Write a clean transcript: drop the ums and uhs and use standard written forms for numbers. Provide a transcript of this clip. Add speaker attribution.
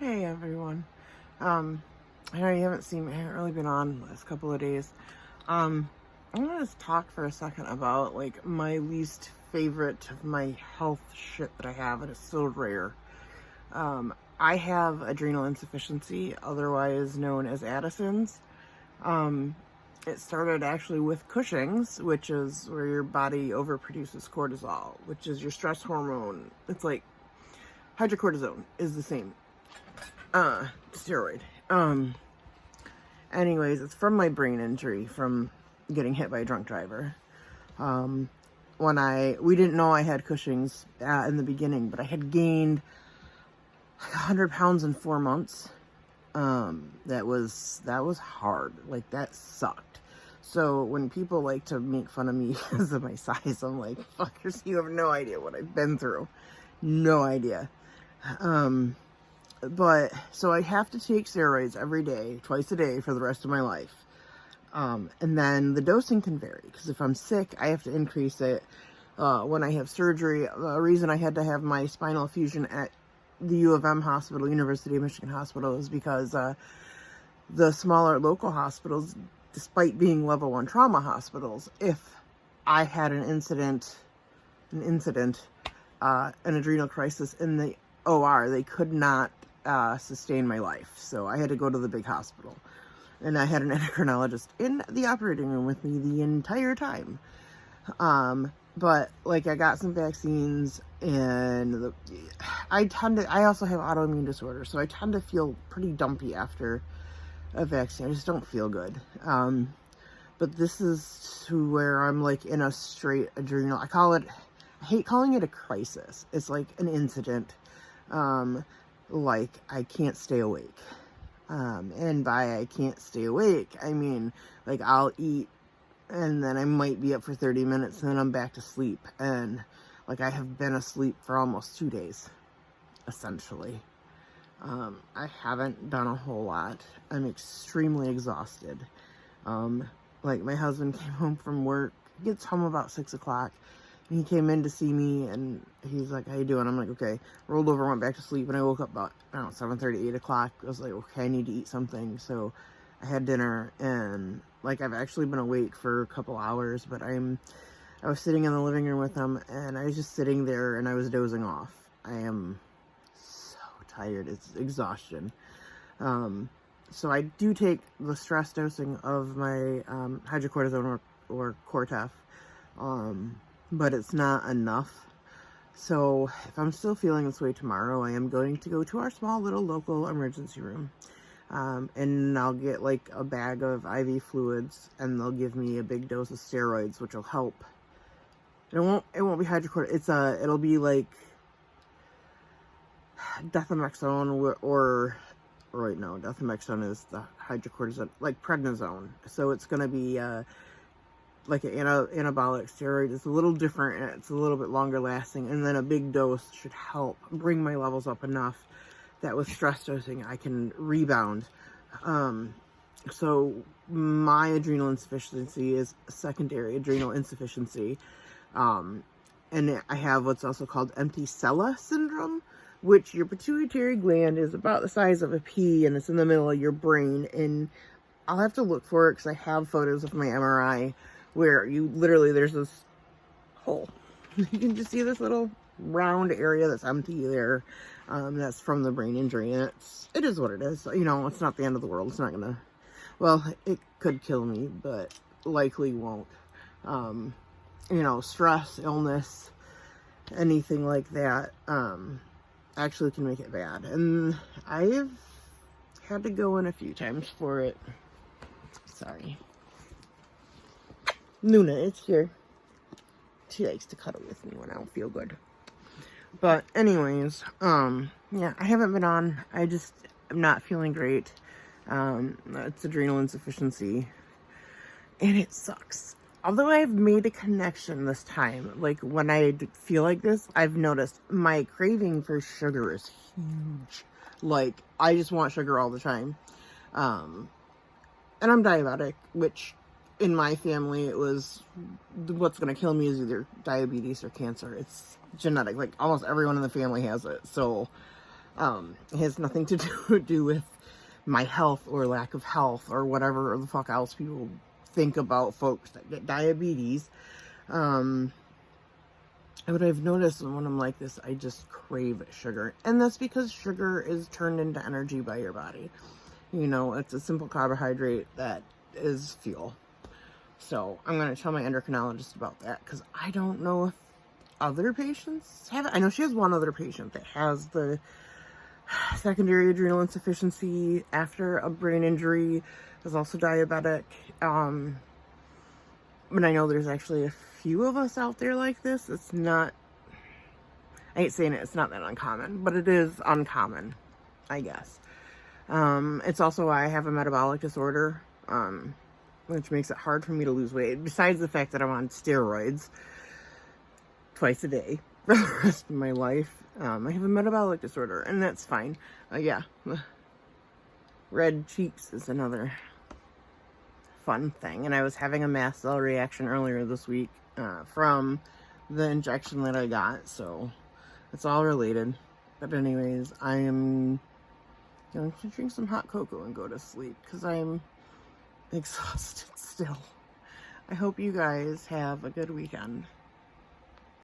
Speaker 1: Hey everyone. I know you haven't seen me. I haven't really been on the last couple of days. I'm gonna just talk for a second about like my least favorite of my health shit that I have, and it's so rare. I have adrenal insufficiency, otherwise known as Addison's. Um, it started actually with Cushing's, which is where your body overproduces cortisol, which is your stress hormone. It's like hydrocortisone is the same steroid. Anyways, it's from my brain injury from getting hit by a drunk driver. We didn't know I had Cushing's in the beginning, but I had gained like 100 pounds in 4 months. That was hard. Like, that sucked. So when people like to make fun of me because of my size, I'm like, fuckers, you have no idea what I've been through. No idea. But so I have to take steroids every day, twice a day for the rest of my life. And then the dosing can vary, because if I'm sick, I have to increase it. When I have surgery, the reason I had to have my spinal fusion at the U of M hospital, University of Michigan Hospital, is because the smaller local hospitals, despite being level 1 trauma hospitals, if I had an adrenal crisis in the OR, they could not sustain my life. So I had to go to the big hospital. And I had an endocrinologist in the operating room with me the entire time. But like, I got some vaccines, and I also have autoimmune disorder, so I tend to feel pretty dumpy after a vaccine. I just don't feel good. But this is to where I'm like in a straight adrenal. I hate calling it a crisis. It's like an incident. Like, I can't stay awake. And by I can't stay awake, I mean, like, I'll eat, and then I might be up for 30 minutes, and then I'm back to sleep. And, like, I have been asleep for almost 2 days, essentially. I haven't done a whole lot. I'm extremely exhausted. Like, my husband came home from work, gets home about 6 o'clock. And he came in to see me, and he's like, how you doing? I'm like, okay. Rolled over, went back to sleep, and I woke up about, I don't know, 7:30, 8 o'clock. I was like, okay, I need to eat something. So I had dinner, and, like, I've actually been awake for a couple hours, but I was sitting in the living room with him, and I was just sitting there, and I was dozing off. I am so tired. It's exhaustion. So I do take the stress dosing of my hydrocortisone or Cortef. But it's not enough. So if I'm still feeling this way tomorrow, I am going to go to our small little local emergency room. And I'll get like a bag of IV fluids, and they'll give me a big dose of steroids, which will help. It won't be hydrocortisone. It'll be like dethamexone dethamexone is the hydrocortisone, like prednisone. So it's going to be, like an anabolic steroid. It's a little different, and it's a little bit longer lasting, and then a big dose should help bring my levels up enough that with stress dosing I can rebound. So my adrenal insufficiency is secondary adrenal insufficiency, and I have what's also called Empty Sella Syndrome, which your pituitary gland is about the size of a pea, and it's in the middle of your brain. And I'll have to look for it, because I have photos of my MRI where there's this hole. You can just see this little round area that's empty there. That's from the brain injury, and it is what it is. You know, it's not the end of the world. It's not gonna, well, it could kill me, but likely won't. Stress, illness, anything like that, actually can make it bad. And I've had to go in a few times for it. Sorry. Luna is here. She likes to cuddle with me when I don't feel good. But anyways, yeah, I haven't been on. I just am not feeling great. It's adrenal insufficiency, and it sucks. Although I've made a connection this time, like when I feel like this, I've noticed my craving for sugar is huge. Like, I just want sugar all the time. And I'm diabetic, which in my family, it was, what's going to kill me is either diabetes or cancer. It's genetic. Like, almost everyone in the family has it. So It has nothing to do with my health or lack of health or whatever the fuck else people think about folks that get diabetes. But I've noticed when I'm like this, I just crave sugar. And that's because sugar is turned into energy by your body. You know, it's a simple carbohydrate that is fuel. So I'm going to tell my endocrinologist about that, because I don't know if other patients have it. I know she has one other patient that has the secondary adrenal insufficiency after a brain injury, is also diabetic. But I know there's actually a few of us out there like this. It's not, I hate saying it, it's not that uncommon, but it is uncommon, I guess. It's also why I have a metabolic disorder, which makes it hard for me to lose weight, besides the fact that I'm on steroids twice a day for the rest of my life. I have a metabolic disorder, and that's fine. Yeah, red cheeks is another fun thing, and I was having a mast cell reaction earlier this week from the injection that I got, so it's all related. But anyways, I am going to drink some hot cocoa and go to sleep, because I'm exhausted still. I hope you guys have a good weekend.